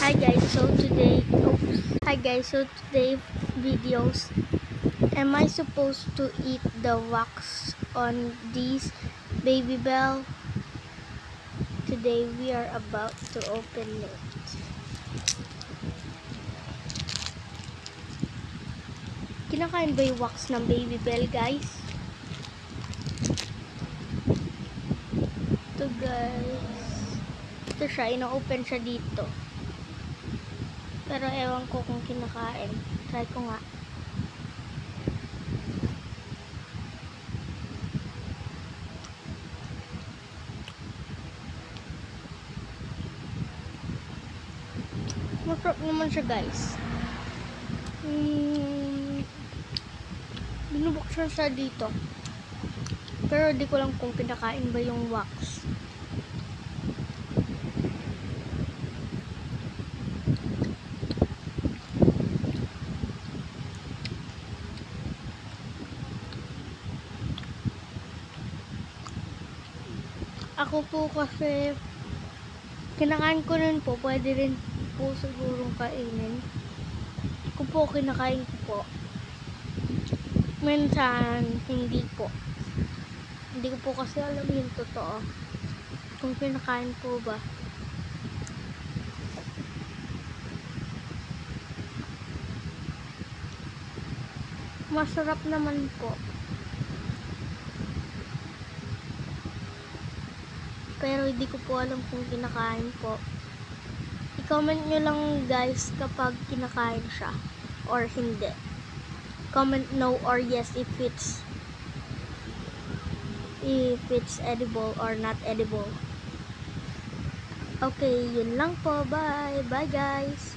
Hi guys, so today videos, am I supposed to eat the wax on this Babybel? Today we are about to open it. Kinakain ba yung wax ng Babybel, guys? Ito guys, ito siya, ina-open siya dito. Pero ewan ko kung kinakain. Try ko nga. Masarap naman siya guys. Binubuksan siya dito. Pero di ko lang kung kinakain ba yung wax. Ako po kasi kinakain ko rin po, pwede rin po sigurong kainin. Ako po kinakain ko po. Minsan hindi po. Hindi ko po kasi alam yung totoo. Kung kinakain po ba. Masarap naman po. Pero hindi ko po alam kung kinakain po. I-comment nyo lang guys kapag kinakain siya or hindi. Comment no or yes if it's edible or not edible. Okay, yun lang po. Bye. Bye guys.